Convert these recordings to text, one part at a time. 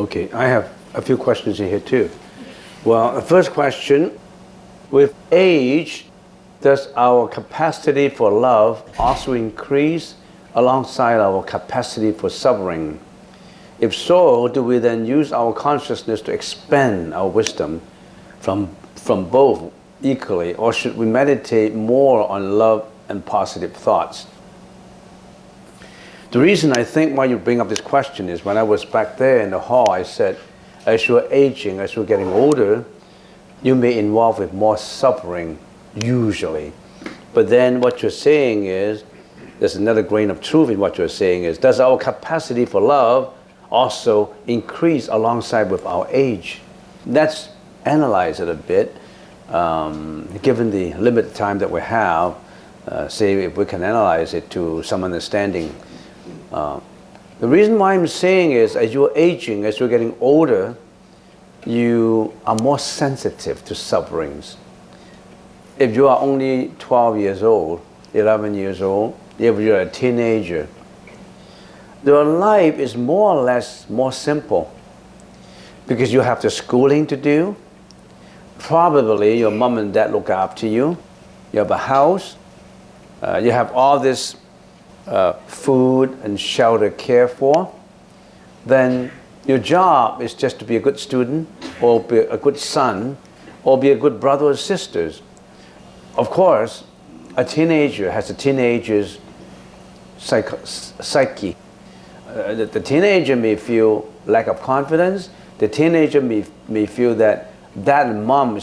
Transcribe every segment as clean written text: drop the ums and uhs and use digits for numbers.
Okay, I have a few questions here too. Well, the first question, with age, does our capacity for love also increase alongside our capacity for suffering? If so, do we then use our consciousness to expand our wisdom from both equally, or should we meditate more on love and positive thoughts? The reason I think why you bring up this question is when I was back there in the hall, I said, as you're aging, as you're getting older, you may involve with more suffering, usually. But then what you're saying is, there's another grain of truth in what you're saying is, does our capacity for love also increase alongside with our age? Let's analyze it a bit. Given the limited time that we have, say if we can analyze it to some understanding. The reason why I'm saying is, as you're aging, as you're getting older, you are more sensitive to sufferings. If you are only 12 years old, 11 years old, if you're a teenager, your life is more or less more simple because you have the schooling to do. Probably your mom and dad look after you. You have a house. You have all this food and shelter care for. Then your job is just to be a good student, or be a good son, or be a good brother or sisters. Of course, a teenager has a teenager's psyche. The teenager may feel lack of confidence. The teenager may feel that dad and mom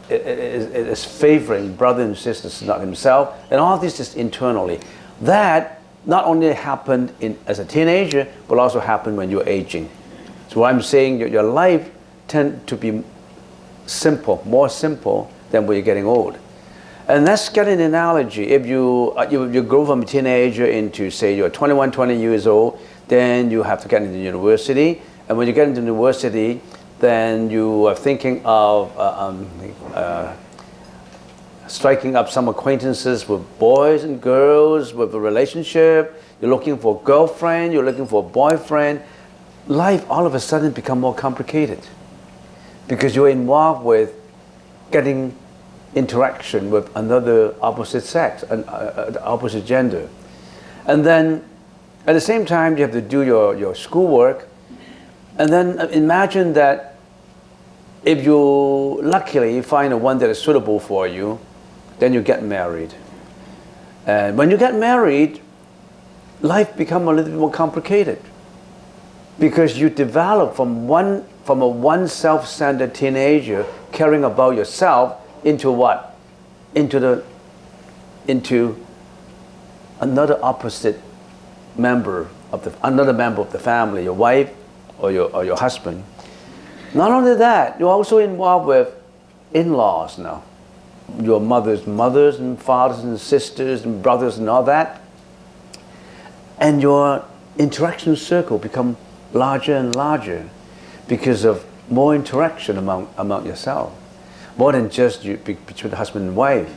is favoring brother and sisters, not himself, and all this is internally. That not only happened as a teenager, but also happened when you're aging. So what I'm saying, your life tends to be simple, more simple than when you're getting old. And let's get an analogy. If you grow from a teenager into, say, you're 21, 20 years old, then you have to get into university. And when you get into university, then you are thinking of striking up some acquaintances with boys and girls, with a relationship. You're looking for a girlfriend, you're looking for a boyfriend. Life all of a sudden becomes more complicated because you're involved with getting interaction with another opposite sex, opposite gender. And then at the same time you have to do your schoolwork. And then imagine that if you luckily find a one that is suitable for you, then you get married. And when you get married, life becomes a little bit more complicated because you develop from a one self-centered teenager caring about yourself into what? Into another opposite member of the family, your wife or your husband. Not only that, you're also involved with in-laws now. Your mother's mothers and fathers and sisters and brothers and all that. And your interaction circle become larger and larger because of more interaction among yourself. More than just between the husband and wife.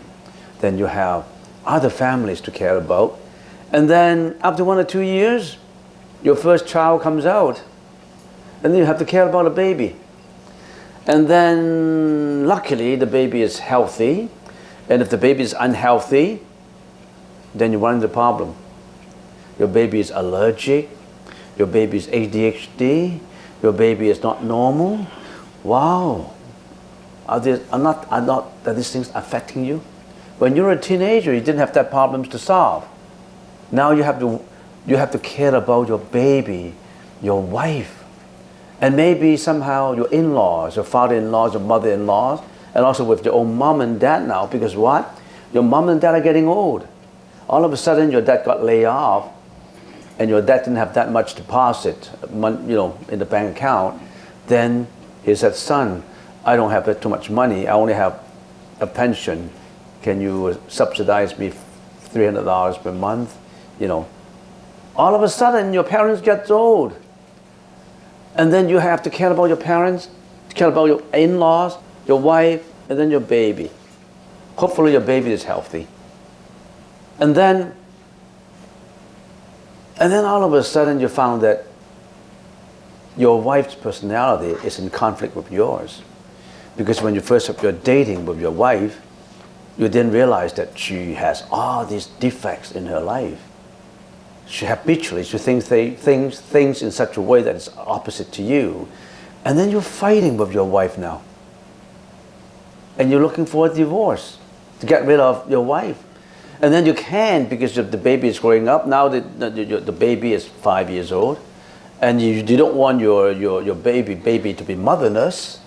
Then you have other families to care about. And then after 1 or 2 years, your first child comes out. And then you have to care about a baby. And then luckily the baby is healthy. And if the baby is unhealthy, then you run into a problem. Your baby is allergic. Your baby is ADHD. Your baby is not normal. Wow. Are these things affecting you? When you're a teenager, you didn't have that problems to solve. Now you have to care about your baby, your wife, and maybe somehow your in-laws, your father-in-laws, your mother-in-laws, and also with your own mom and dad now, because what? Your mom and dad are getting old. All of a sudden your dad got laid off, and your dad didn't have that much deposit, in the bank account. Then he said, son, I don't have too much money. I only have a pension. Can you subsidize me $300 per month? All of a sudden your parents get old. And then you have to care about your parents, care about your in-laws, your wife, and then your baby. Hopefully your baby is healthy. And then all of a sudden you found that your wife's personality is in conflict with yours. Because when you first were dating with your wife, you didn't realize that she has all these defects in her life. She habitually, she thinks things in such a way that is opposite to you. And then you're fighting with your wife now. And you're looking for a divorce to get rid of your wife. And then you can't because the baby is growing up. Now the baby is 5 years old. And you don't want your baby to be motherless.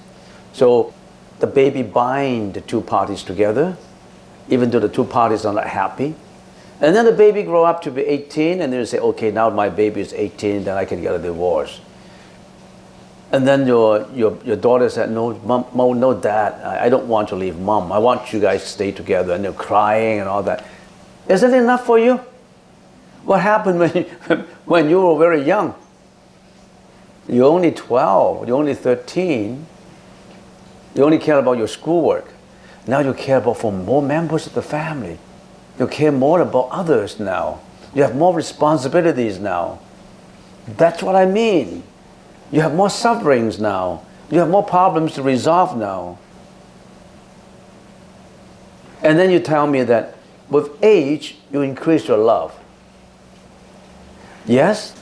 So the baby binds the two parties together, even though the two parties are not happy. And then the baby grow up to be 18, and then you say, okay, now my baby is 18, then I can get a divorce. And then your daughter said, no, Mom, no, Dad, I don't want to leave Mom. I want you guys to stay together. And they're crying and all that. Isn't it enough for you? What happened when you were very young? You're only 12, you're only 13. You only care about your schoolwork. Now you care about for more members of the family. You care more about others now. You have more responsibilities now. That's what I mean. You have more sufferings now. You have more problems to resolve now. And then you tell me that with age, you increase your love. Yes,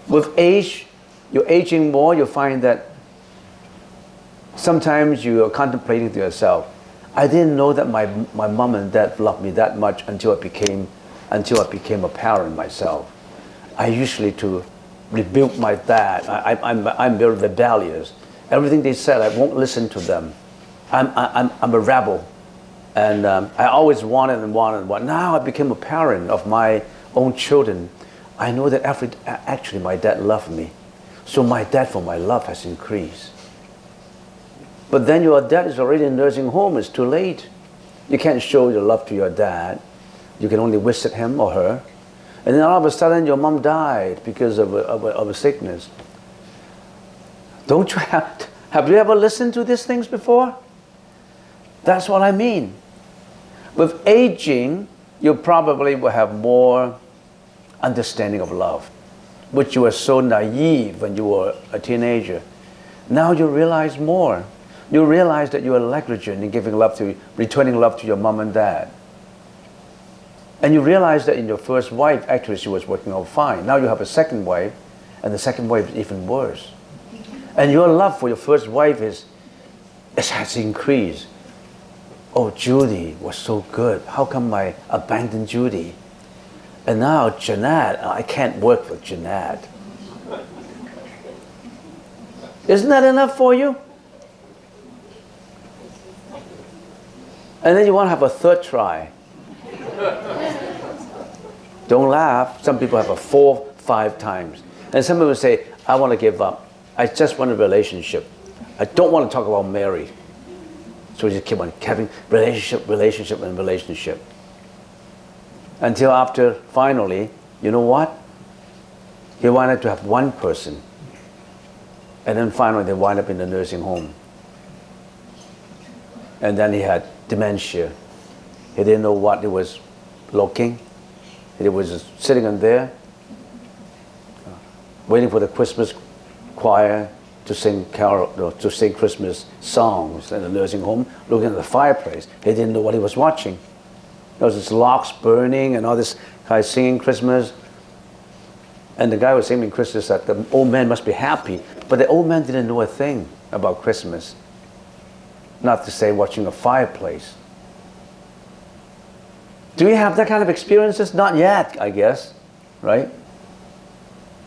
with age, you're aging more, you find that sometimes you are contemplating to yourself, I didn't know that my mom and dad loved me that much until I became a parent myself. I usually to rebuke my dad. I'm very rebellious. Everything they said, I won't listen to them. I'm a rebel. And I always wanted. Now I became a parent of my own children. I know that actually my dad loved me. So my dad for my love has increased. But then your dad is already in nursing home. It's too late. You can't show your love to your dad. You can only visit him or her. And then all of a sudden your mom died because of a sickness. Don't you have you ever listened to these things before? That's what I mean. With aging, you probably will have more understanding of love, which you were so naive when you were a teenager. Now you realize more. You realize that you are negligent in returning love to your mom and dad. And you realize that in your first wife, actually she was working out fine. Now you have a second wife, and the second wife is even worse. And your love for your first wife has increased. Oh, Judy was so good. How come I abandoned Judy? And now Jeanette, I can't work with Jeanette. Isn't that enough for you? And then you want to have a third try. Don't laugh. Some people have 4, 5 times. And some people say, I want to give up. I just want a relationship. I don't want to talk about marriage. So we just keep on having relationship. Until after, finally, you know what? He wanted to have one person. And then finally they wind up in the nursing home. And then he had dementia. He didn't know what he was looking. He was just sitting in there, waiting for the Christmas choir to sing Christmas songs in the nursing home, looking at the fireplace. He didn't know what he was watching. There was this logs burning and all this guy singing Christmas. And the guy was singing Christmas that the old man must be happy. But the old man didn't know a thing about Christmas. Not to say watching a fireplace. Do you have that kind of experiences? Not yet, I guess, right?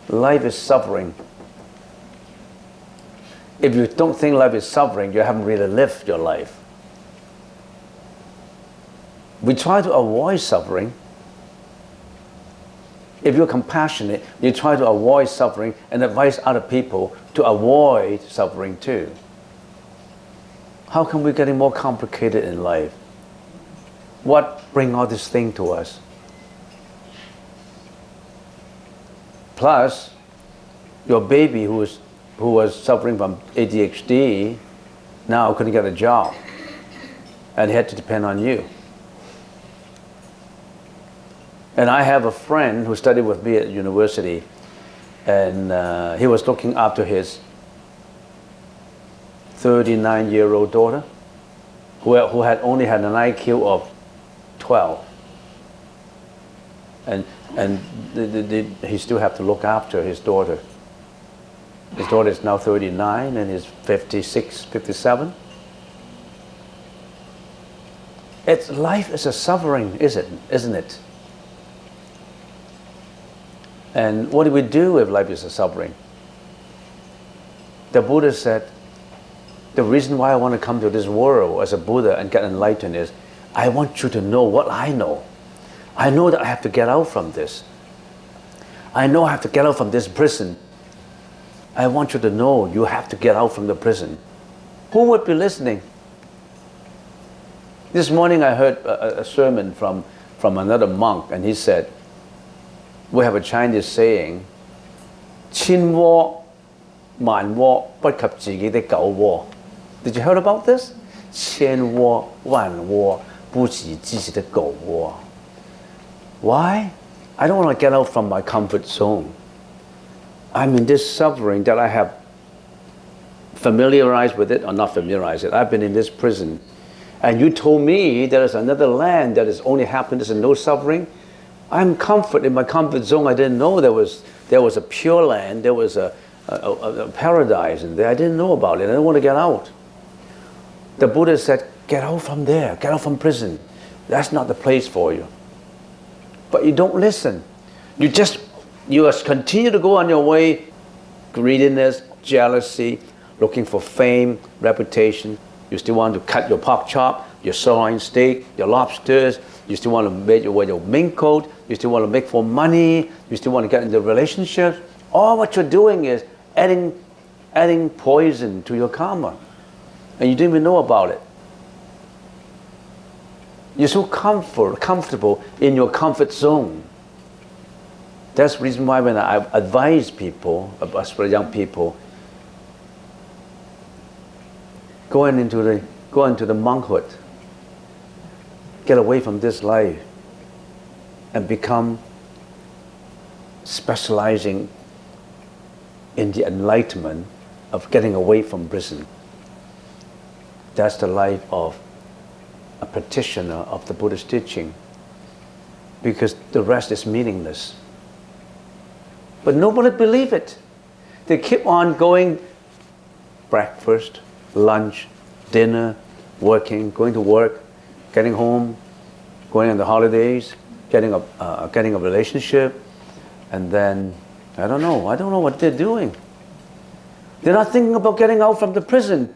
Life is suffering. If you don't think life is suffering, you haven't really lived your life. We try to avoid suffering. If you're compassionate, you try to avoid suffering and advise other people to avoid suffering too. How come we're getting more complicated in life? What brings all this thing to us? Plus, your baby who was suffering from ADHD now couldn't get a job and had to depend on you. And I have a friend who studied with me at university. And he was looking after his 39-year-old daughter, who had only had an IQ of 12. And he still have to look after his daughter. His daughter is now 39 and he's 56, 57. Life is a suffering, isn't it? And what do we do if life is a suffering? The Buddha said, the reason why I want to come to this world as a Buddha and get enlightened is, I want you to know what I know. I know that I have to get out from this. I know I have to get out from this prison. I want you to know you have to get out from the prison. Who would be listening? This morning I heard a sermon from another monk, and he said, we have a Chinese saying, 千窩萬窩不及自己的狗窩. Did you hear about this? 千窩萬窩不及自己的狗窩. Why? I don't want to get out from my comfort zone. I'm in this suffering that I have familiarized with it or not familiarized it. I've been in this prison. And you told me there is another land that is only happiness and no suffering. I'm comfort in my comfort zone. I didn't know there was a pure land, there was a paradise in there. I didn't know about it. I don't want to get out. The Buddha said, get out from there, get out from prison. That's not the place for you. But you don't listen. You just continue to go on your way, greediness, jealousy, looking for fame, reputation. You still want to cut your pork chop, your sirloin steak, your lobsters. You still want to wear your mink coat. You still want to make for money. You still want to get into relationships. All what you're doing is adding poison to your karma. And you didn't even know about it. You're so comfortable in your comfort zone. That's the reason why when I advise people, especially young people, go into the monkhood, get away from this life, and become specializing in the enlightenment of getting away from prison. That's the life of a practitioner of the Buddhist teaching, because the rest is meaningless. But nobody believes it. They keep on going, breakfast, lunch, dinner, working, going to work, getting home, going on the holidays, getting a relationship, and then I don't know what they're doing. They're not thinking about getting out from the prison,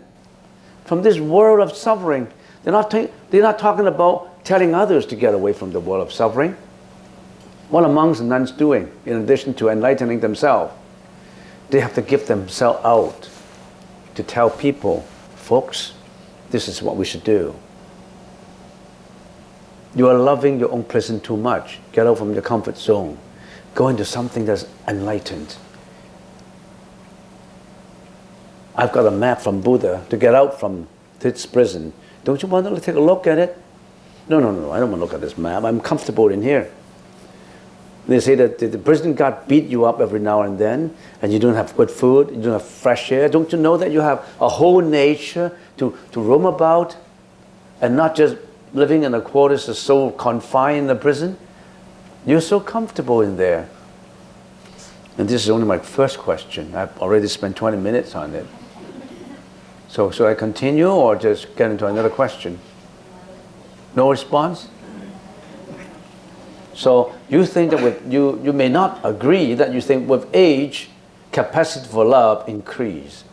from this world of suffering. They're not talking about telling others to get away from the world of suffering. What are monks and nuns doing in addition to enlightening themselves? They have to give themselves out to tell people, folks, this is what we should do. You are loving your own prison too much. Get out from your comfort zone. Go into something that's enlightened. I've got a map from Buddha to get out from this prison. Don't you want to take a look at it? No, I don't want to look at this map. I'm comfortable in here. They say that the prison guard beat you up every now and then, and you don't have good food, you don't have fresh air. Don't you know that you have a whole nature to roam about, and not just living in a quarters that's so confined in the prison? You're so comfortable in there. And this is only my first question. I've already spent 20 minutes on it. So should I continue or just get into another question? No response? So you think that you may not agree that you think with age, capacity for love increase.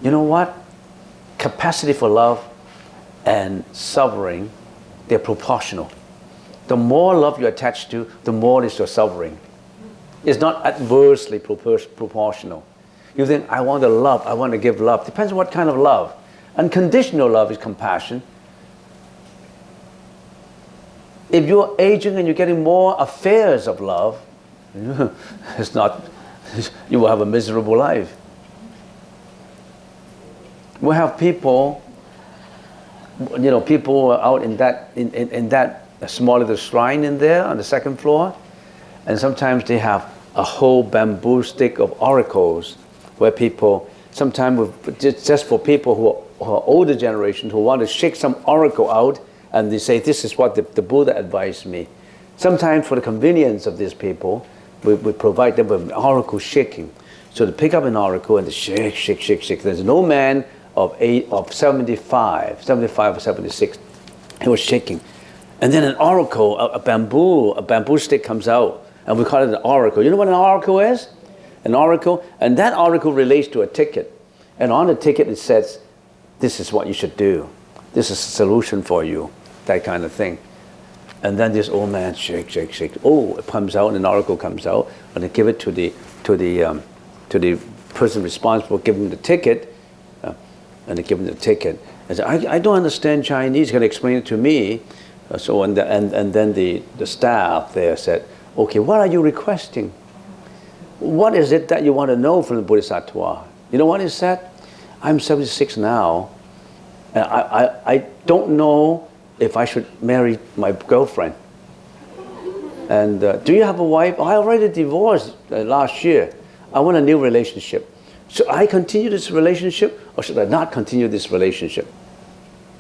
You know what? Capacity for love and suffering, they're proportional. The more love you attach to, the more is your suffering. It's not adversely proportional. You think, I want to love, I want to give love. Depends on what kind of love. Unconditional love is compassion. If you're aging and you're getting more affairs of love, it's not, you will have a miserable life. We have people, people out in that small little shrine in there on the second floor, and sometimes they have a whole bamboo stick of oracles where people, sometimes just for people who are older generation who want to shake some oracle out, and they say, this is what the Buddha advised me. Sometimes for the convenience of these people, we provide them with oracle shaking. So they pick up an oracle and they shake, shake, shake, shake. There's no man of 75 or 76. He was shaking. And then an oracle, a bamboo stick comes out, and we call it an oracle. You know what an oracle is? An oracle, and that oracle relates to a ticket. And on the ticket it says, this is what you should do. This is a solution for you, that kind of thing. And then this old man shake, shake, shake. Oh, it comes out, and an oracle comes out, and they give it to the person responsible, give him the ticket, and they give him the ticket. And say, I don't understand Chinese. Can you explain it to me? So and then the staff there said, okay, what are you requesting? What is it that you want to know from the Bodhisattva? You know what he said? I'm 76 now, and I don't know if I should marry my girlfriend. And do you have a wife? I already divorced last year. I want a new relationship. Should I continue this relationship, or should I not continue this relationship?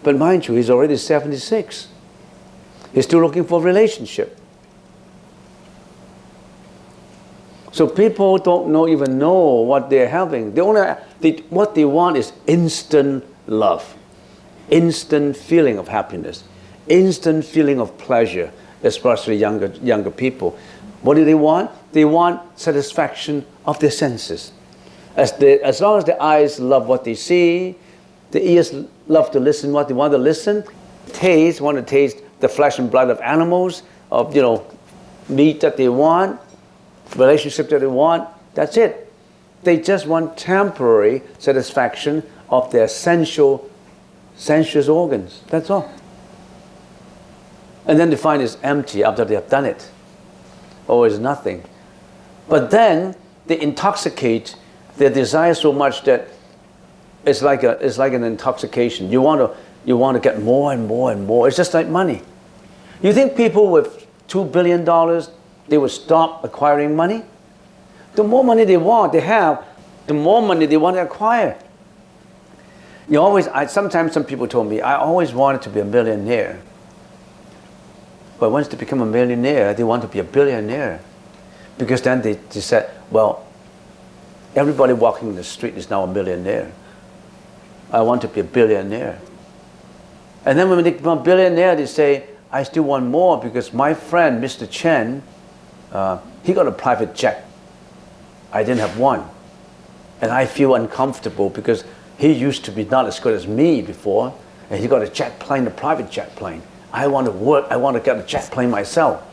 But mind you, he's already 76. He's still looking for a relationship. So people don't even know what they're having. What they want is instant love, instant feeling of happiness, instant feeling of pleasure, especially younger people. What do they want? They want satisfaction of their senses. As long as the eyes love what they see, the ears love to listen what they want to listen, want to taste the flesh and blood of animals, of meat that they want, relationship that they want, that's it. They just want temporary satisfaction of their sensuous organs. That's all. And then they find it's empty after they have done it. Or it's nothing. But then they intoxicate their desire so much that it's like an intoxication. You want to get more and more and more. It's just like money. You think people with $2 billion, they will stop acquiring money? The more money they have, the more money they want to acquire. Sometimes some people told me, I always wanted to be a millionaire. But once they become a millionaire, they want to be a billionaire. Because then they said, well, everybody walking in the street is now a millionaire. I want to be a billionaire. And then when they become a billionaire, they say, I still want more because my friend, Mr. Chen, he got a private jet. I didn't have one. And I feel uncomfortable because he used to be not as good as me before, and he got a jet plane, a private jet plane. I want to work, I want to get a jet plane myself.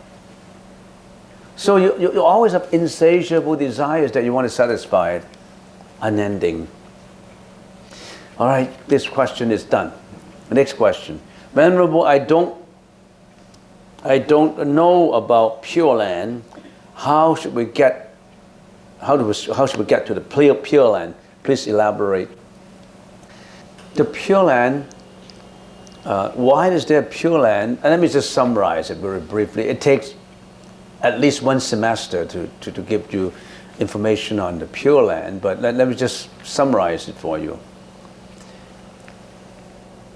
So you always have insatiable desires that you want to satisfy, unending. All right, this question is done. The next question. Venerable, I don't know about Pure Land. How should we get to the Pure Land? Please elaborate. The Pure Land, why is there Pure Land? And let me just summarize it very briefly. It takes at least one semester to give you information on the Pure Land, but let me just summarize it for you.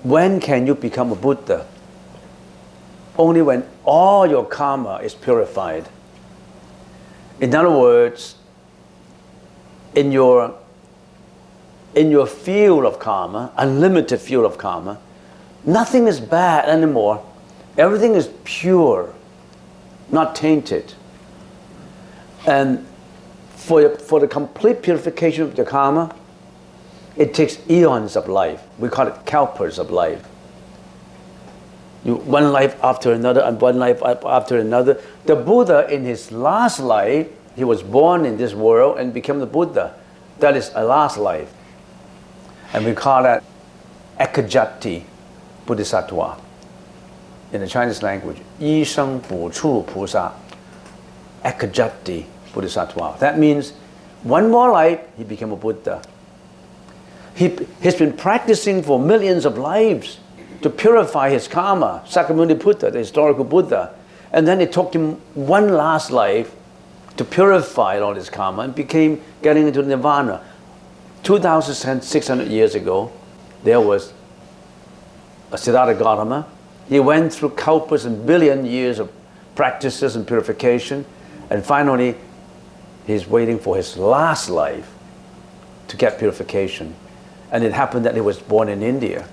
When can you become a Buddha? Only when all your karma is purified. In other words, in your field of karma, unlimited field of karma, nothing is bad anymore. Everything is pure, not tainted. And for the complete purification of the karma, it takes eons of life. We call it kalpas of life. One life after another and one life after another. The Buddha, in his last life, he was born in this world and became the Buddha. That is a last life. And we call that ekajati bodhisattva. In the Chinese language, yi sheng bu chu pusa, ekajati bodhisattva. That means one more life, he became a Buddha. He's been practicing for millions of lives to purify his karma, Sakyamuni Buddha, the historical Buddha. And then it took him one last life to purify all this karma and became getting into nirvana. 2,600 years ago, there was a Siddhartha Gautama. He went through kalpas and billion years of practices and purification, and finally he's waiting for his last life to get purification. And it happened that he was born in India.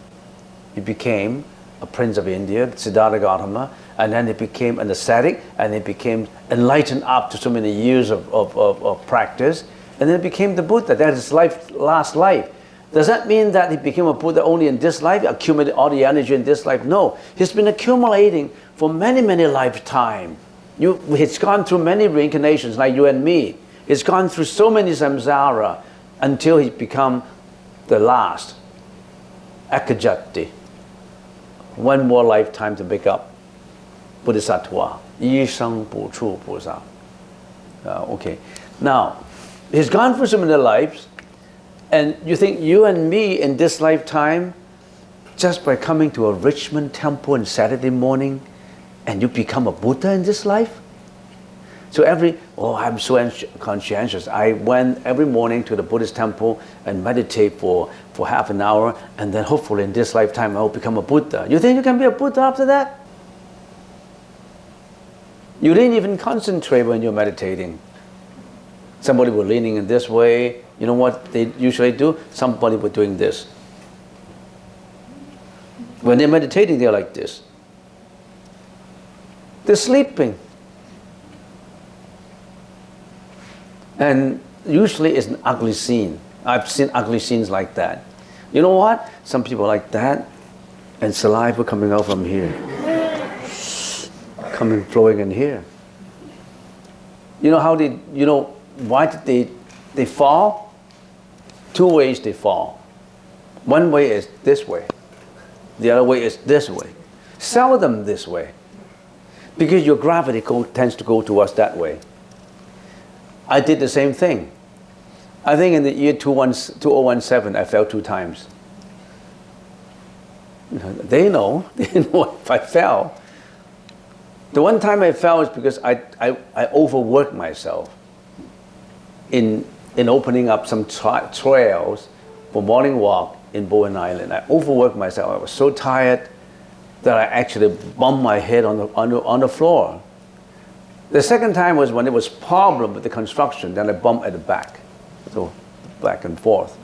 He became a prince of India, Siddhartha Gautama, and then he became an ascetic, and he became enlightened after so many years of practice, and then he became the Buddha. That is his last life. Does that mean that he became a Buddha only in this life, accumulated all the energy in this life? No. He's been accumulating for many, many lifetimes. He's gone through many reincarnations, like you and me. He's gone through so many samsara until he become the last, akajati. One more lifetime to pick up Bodhisattva. Yishang Puchu Pusa. Okay. Now, he's gone through so many lives, and you think you and me in this lifetime, just by coming to a Richmond temple on Saturday morning, and you become a Buddha in this life? So I'm so conscientious. I went every morning to the Buddhist temple and meditate for half an hour, and then hopefully in this lifetime I will become a Buddha. You think you can be a Buddha after that? You didn't even concentrate when you're meditating. Somebody was leaning in this way. You know what they usually do? Somebody was doing this. When they're meditating, they're like this. They're sleeping. And usually it's an ugly scene. I've seen ugly scenes like that. You know what? Some people like that, and saliva coming out from here. Flowing in here. You know how why did they fall? Two ways they fall. One way is this way. The other way is this way. Seldom this way. Because your gravity tends to go towards that way. I did the same thing. I think in the year 2017, I fell 2 times. They know if I fell. The one time I fell is because I overworked myself in opening up some trails for morning walk in Bowen Island. I overworked myself. I was so tired that I actually bumped my head on the floor. The second time was when there was problem with the construction, then I bumped at the back. So back and forth.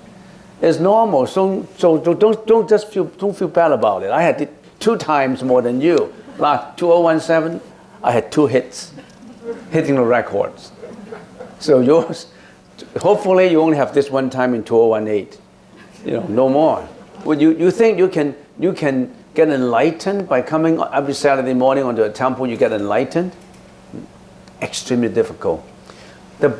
It's normal, so don't feel bad about it. I had it 2 times more than you. Like 2017, I had 2 hits, hitting the records. So yours, hopefully you only have this one time in 2018. No more. Would you think you can get enlightened by coming every Saturday morning onto a temple? You get enlightened? Extremely difficult. The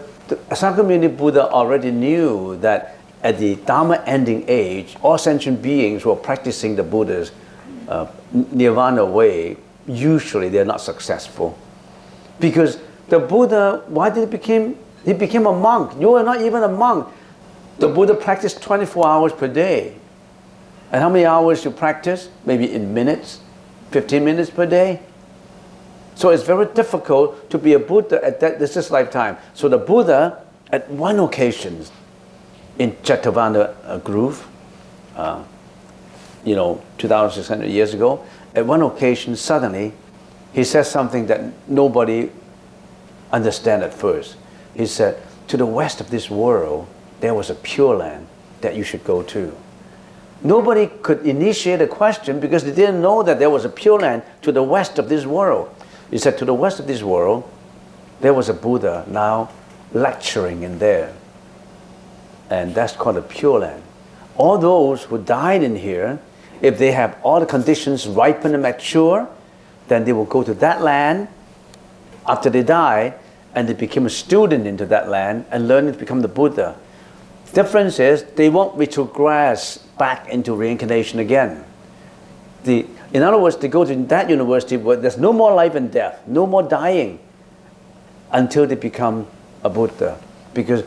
Sakyamuni Buddha already knew that at the Dharma ending age, all sentient beings who are practicing the Buddha's nirvana way, usually they're not successful. Because the Buddha, why did he became a monk? You are not even a monk. The Buddha practiced 24 hours per day. And how many hours you practice? Maybe in minutes, 15 minutes per day. So it's very difficult to be a Buddha at this lifetime. So the Buddha, at one occasion, in Chetavana Grove, 2,600 years ago, at one occasion, suddenly, he said something that nobody understand at first. He said, to the west of this world, there was a pure land that you should go to. Nobody could initiate a question because they didn't know that there was a pure land to the west of this world. He said, to the west of this world, there was a Buddha now lecturing in there. And that's called a pure land. All those who died in here, if they have all the conditions ripened and mature, then they will go to that land after they die, and they become a student into that land and learn to become the Buddha. Difference is they won't retrogress back into reincarnation again. In other words, they go to that university where there's no more life and death, no more dying, until they become a Buddha. Because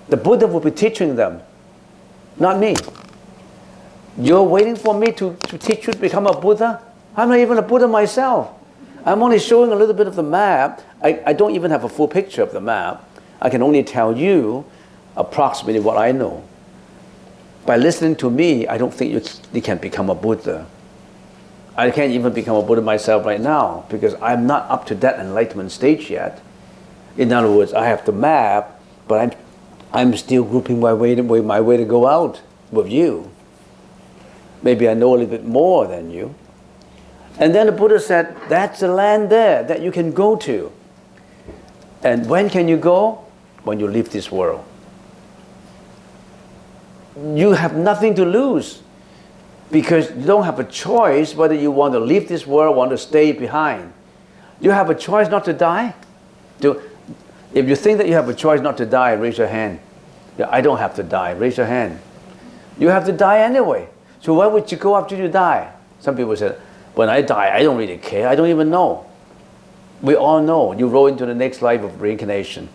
the Buddha will be teaching them, not me. You're waiting for me to teach you to become a Buddha? I'm not even a Buddha myself. I'm only showing a little bit of the map. I don't even have a full picture of the map. I can only tell you approximately what I know. By listening to me, I don't think you can become a Buddha. I can't even become a Buddha myself right now because I'm not up to that enlightenment stage yet. In other words, I have the map, but I'm still grouping my way to go out with you. Maybe I know a little bit more than you. And then the Buddha said, that's the land there that you can go to. And when can you go? When you leave this world. You have nothing to lose because you don't have a choice whether you want to leave this world or want to stay behind. You have a choice not to die. If you think that you have a choice not to die, raise your hand. Yeah, I don't have to die. Raise your hand. You have to die anyway. So why would you go after you die? Some people say, when I die, I don't really care. I don't even know. We all know. You roll into the next life of reincarnation.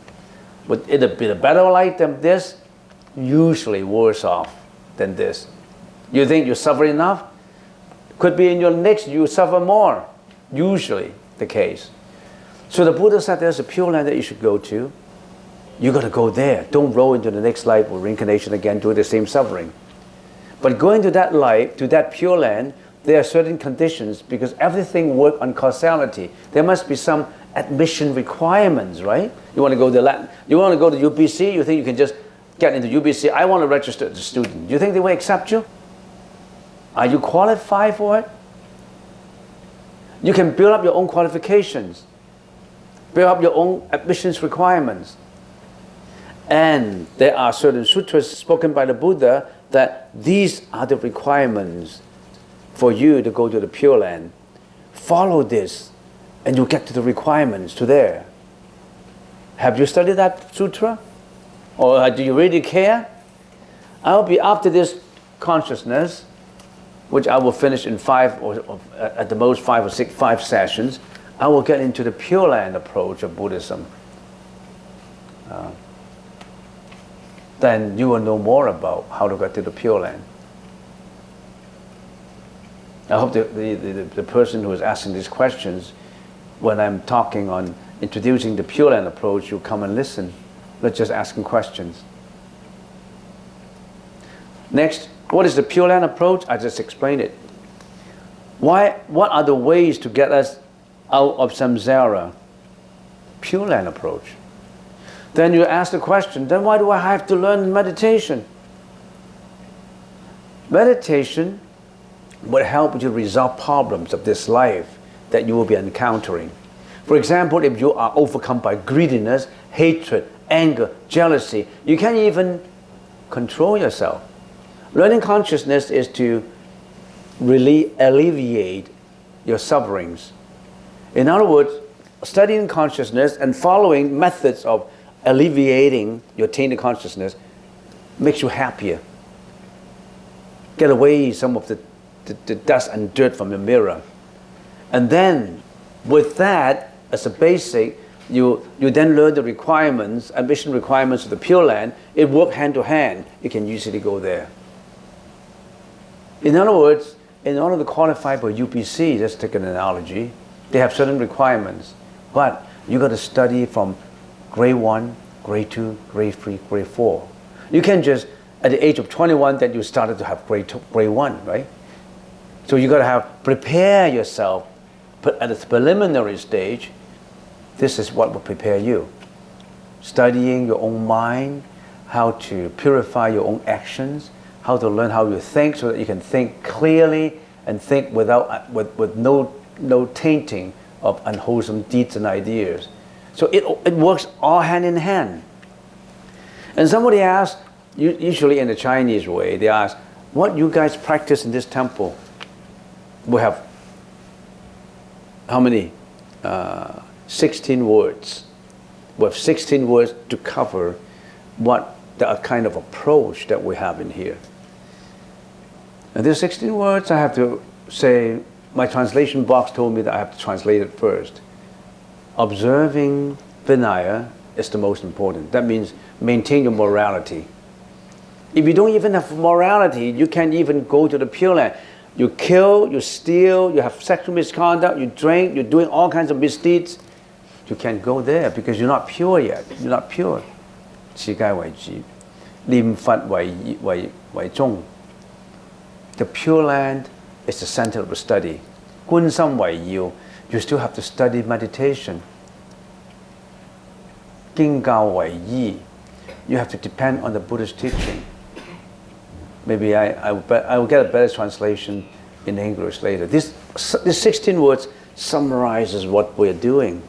Would it be a better life than this? Usually worse off than this. You think you suffer enough? Could be in your next you suffer more. Usually the case. So the Buddha said there's a pure land that you should go to. You got to go there. Don't roll into the next life or reincarnation again, do the same suffering. But going to that life, to that pure land, there are certain conditions because everything works on causality. There must be some admission requirements, right? You want to go to Latin, you want to go to UBC, you think you can just get into UBC, I want to register as a student. Do you think they will accept you? Are you qualified for it? You can build up your own qualifications, build up your own admissions requirements. And there are certain sutras spoken by the Buddha that these are the requirements for you to go to the Pure Land. Follow this and you'll get to the requirements to there. Have you studied that sutra? Or do you really care? I'll be after this consciousness, which I will finish in 5 or at the most 5 or 6 sessions. I will get into the Pure Land approach of Buddhism. Then you will know more about how to get to the Pure Land. I hope the person who is asking these questions, when I'm talking on introducing the Pure Land approach, you'll come and listen. Not just asking questions. Next, what is the Pure Land approach? I just explained it. What are the ways to get us out of samsara? Pure Land approach. Then you ask the question, then why do I have to learn meditation? Meditation will help you resolve problems of this life that you will be encountering. For example, if you are overcome by greediness, hatred, anger, jealousy, you can't even control yourself. Learning consciousness is to really alleviate your sufferings. In other words, studying consciousness and following methods of alleviating your tainted consciousness makes you happier. Get away some of the dust and dirt from your mirror. And then, with that as a basic, you then learn the requirements, admission requirements of the Pure Land. It works hand to hand. You can easily go there. In other words, in order to qualify for UPC, let's take an analogy, they have certain requirements. But you got to study from grade 1, grade 2, grade 3, grade 4. You can't just, at the age of 21, that you started to have grade 1, right? So you got to prepare yourself, but at the preliminary stage, this is what will prepare you. Studying your own mind, how to purify your own actions, how to learn how you think so that you can think clearly and think with no tainting of unwholesome deeds and ideas. So it works all hand in hand. And somebody asks, usually in the Chinese way, they ask, what you guys practice in this temple? We have how many? 16 words. We have 16 words to cover what the kind of approach that we have in here. And there's 16 words. I have to say, my translation box told me that I have to translate it first. Observing Vinaya is the most important. That means maintain your morality. If you don't even have morality, you can't even go to the Pure Land. You kill, you steal, you have sexual misconduct, you drink, you're doing all kinds of misdeeds. You can't go there because you're not pure yet. You're not pure. 持戒為主，念佛為宗。The Pure Land is the center of the study. 觀心為要. You still have to study meditation. 經教為依. You have to depend on the Buddhist teaching. Maybe I will get a better translation in English later. This 16 words summarizes what we're doing.